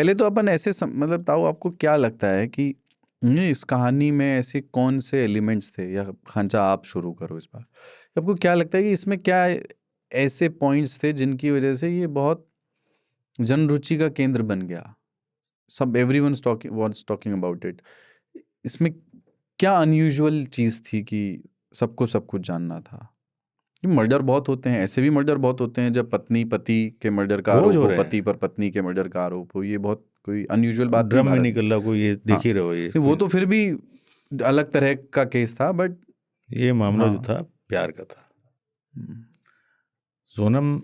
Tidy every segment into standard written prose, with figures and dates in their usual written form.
पहले तो अपन ऐसे मतलब ताऊ आपको क्या लगता है कि इस कहानी में ऐसे कौन से एलिमेंट्स थे, या खांचा आप शुरू करो इस बार। आपको क्या लगता है कि इसमें क्या ऐसे पॉइंट्स थे जिनकी वजह से ये बहुत जन रुचि का केंद्र बन गया, सब everyone was talking about it. इसमें क्या अनयूजुअल चीज़ थी कि सबको सब कुछ जानना था? मर्डर बहुत होते हैं, ऐसे भी मर्डर बहुत होते हैं जब पत्नी पति के मर्डर का रोज आरोप हो हो, रहे पति हैं। पर पत्नी के मर्डर का आरोप हो, ये बहुत कोई अनयूजुअल बात नहीं ड्रम में भारत में। निकल रहा कोई, ये देख ही रहे हो। ये वो तो फिर भी अलग तरह का केस था, बट ये मामला जो था प्यार का था। सोनम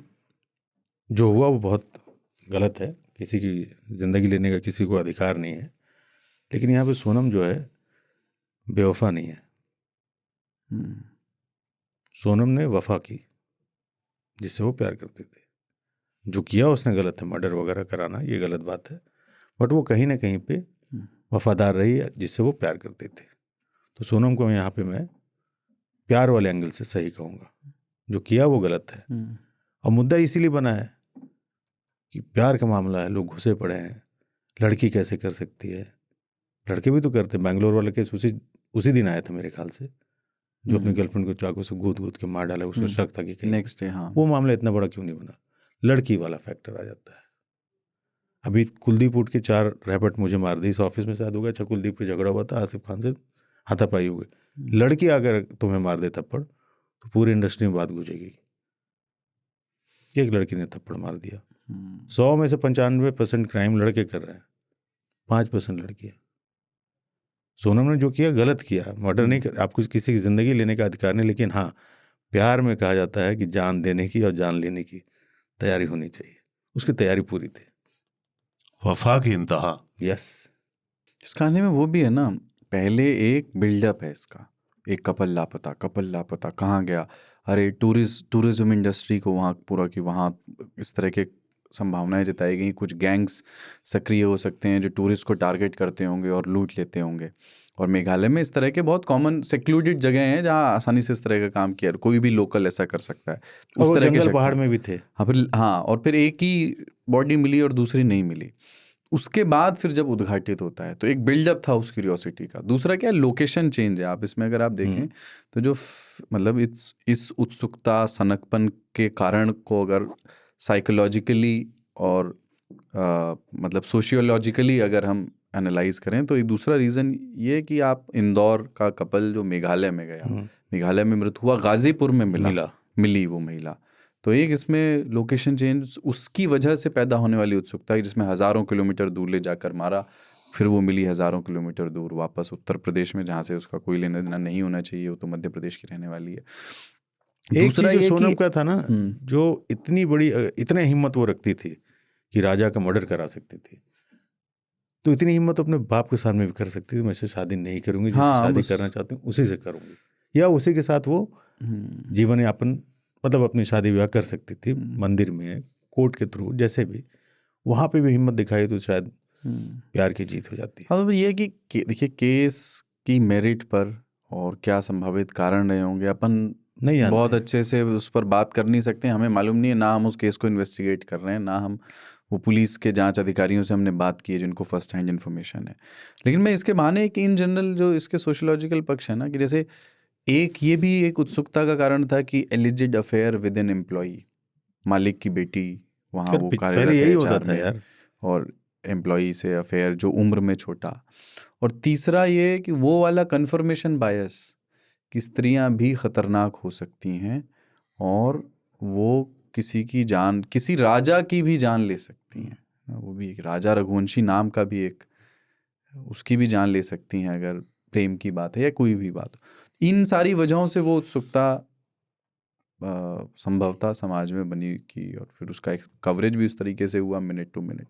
जो हुआ वो बहुत गलत है, किसी की ज़िंदगी लेने का किसी को अधिकार नहीं है। लेकिन यहाँ पे सोनम जो है बेवफा नहीं है। सोनम ने वफा की जिससे वो प्यार करते थे। जो किया उसने गलत है, मर्डर वगैरह कराना ये गलत बात है, बट वो कहीं ना कहीं पे वफादार रही जिससे वो प्यार करते थे। तो सोनम को यहाँ पे मैं प्यार वाले एंगल से सही कहूँगा, जो किया वो गलत है। और मुद्दा इसीलिए बना है कि प्यार का मामला है, लोग घुसे पड़े हैं, लड़की कैसे कर सकती है। लड़के भी तो करते। बैंगलोर वाला केस उसी दिन आया था मेरे ख्याल से, जो अपनी गर्लफ्रेंड को चाकू से गूद के मार डाला। उसको शक था कि कहीं नेक्स्ट डे वो मामला इतना बड़ा क्यों नहीं बना। लड़की वाला फैक्टर आ जाता है। अभी कुलदीप उठ के 4 रैपट मुझे मार दी, इस ऑफिस में शायद हो गया। अच्छा, कुलदीप पे झगड़ा हुआ था, आसिफ खान से हाथापाई हो गई। लड़की अगर तुम्हें मार दे थप्पड़ तो पूरी इंडस्ट्री में बात गूंजेगी। एक लड़की ने थप्पड़ मार दिया। 100 में से 95% क्राइम लड़के कर रहे हैं, 5% लड़की है। सोनम ने जो किया गलत किया, मर्डर नहीं कर, आपको किसी की जिंदगी लेने का अधिकार नहीं। लेकिन हाँ, प्यार में कहा जाता है कि जान देने की और जान लेने की तैयारी होनी चाहिए। उसकी तैयारी पूरी थी, वफा की इंतहा। यस। इस कहानी में वो भी है ना, पहले एक बिल्डअप है इसका, एक कपल लापता कहाँ गया। अरे टूरिज्म इंडस्ट्री को वहाँ पूरा कि वहाँ इस तरह के संभावनाएं जताई गई, कुछ गैंग्स सक्रिय हो सकते हैं जो टूरिस्ट को टारगेट करते होंगे और लूट लेते होंगे। और मेघालय में इस तरह के बहुत कॉमन सेक्लूडेड जगह हैं जहाँ आसानी से इस तरह का काम किया, कोई भी लोकल ऐसा कर सकता है। और उस वो तरह के जंगल शक पहाड़ थे। में भी थे। हाँ, और फिर एक ही बॉडी मिली और दूसरी नहीं मिली। उसके बाद फिर जब उद्घाटित होता है तो एक बिल्डअप था उस क्यूरियोसिटी का। दूसरा क्या, लोकेशन चेंज है। आप इसमें अगर आप देखें तो जो मतलब इस उत्सुकता सनकपन के कारण को अगर साइकोलॉजिकली और मतलब सोशियोलॉजिकली अगर हम एनालाइज करें तो एक दूसरा रीज़न ये कि आप इंदौर का कपल जो मेघालय में गया, मेघालय में मृत हुआ, गाजीपुर में मिली वो महिला। तो एक इसमें लोकेशन चेंज उसकी वजह से पैदा होने वाली उत्सुकता, जिसमें हज़ारों किलोमीटर दूर ले जाकर मारा, फिर वो मिली हज़ारों किलोमीटर दूर वापस उत्तर प्रदेश में, जहाँ से उसका कोई लेना देना नहीं होना चाहिए, वो तो मध्य प्रदेश की रहने वाली है। एक चीज जो सोनम का था ना, जो इतनी बड़ी इतने हिम्मत वो रखती थी कि राजा का मर्डर करा सकती थी, तो इतनी हिम्मत अपने बाप के साथ में भी कर सकती थी। मैं इससे शादी नहीं करूंगी, जिससे शादी करना चाहती हूँ उसी से करूंगी, या उसी के साथ वो जीवन यापन मतलब अपनी शादी विवाह कर सकती थी, मंदिर में, कोर्ट के थ्रू, जैसे भी। वहाँ पे भी हिम्मत दिखाई तो शायद प्यार की जीत हो जाती है। अब ये कि देखिए केस की मेरिट पर और क्या संभावित कारण रहे होंगे अपन नहीं जानते, बहुत अच्छे से उस पर बात कर नहीं सकते। हमें मालूम नहीं है, ना हम उस केस को इन्वेस्टिगेट कर रहे हैं, ना हम वो पुलिस के जांच अधिकारियों से हमने बात की है जिनको फर्स्ट हैंड इन्फॉर्मेशन है। लेकिन मैं इसके बहाने एक इन जनरल जो इसके सोशियोलॉजिकल पक्ष है ना, कि जैसे एक ये भी एक उत्सुकता का कारण था कि alleged affair with an employee, मालिक की बेटी वहाँ वो कार्यरत है HR में यार, और एम्प्लॉई से अफेयर जो उम्र में छोटा। और तीसरा ये कि वो वाला कन्फर्मेशन बायस कि स्त्रियां भी खतरनाक हो सकती हैं और वो किसी की जान, किसी राजा की भी जान ले सकती हैं। वो भी एक राजा रघुवंशी नाम का भी एक, उसकी भी जान ले सकती हैं अगर प्रेम की बात है या कोई भी बात हो। इन सारी वजहों से वो उत्सुकता संभवतः समाज में बनी की, और फिर उसका एक कवरेज भी उस तरीके से हुआ, मिनट टू मिनट।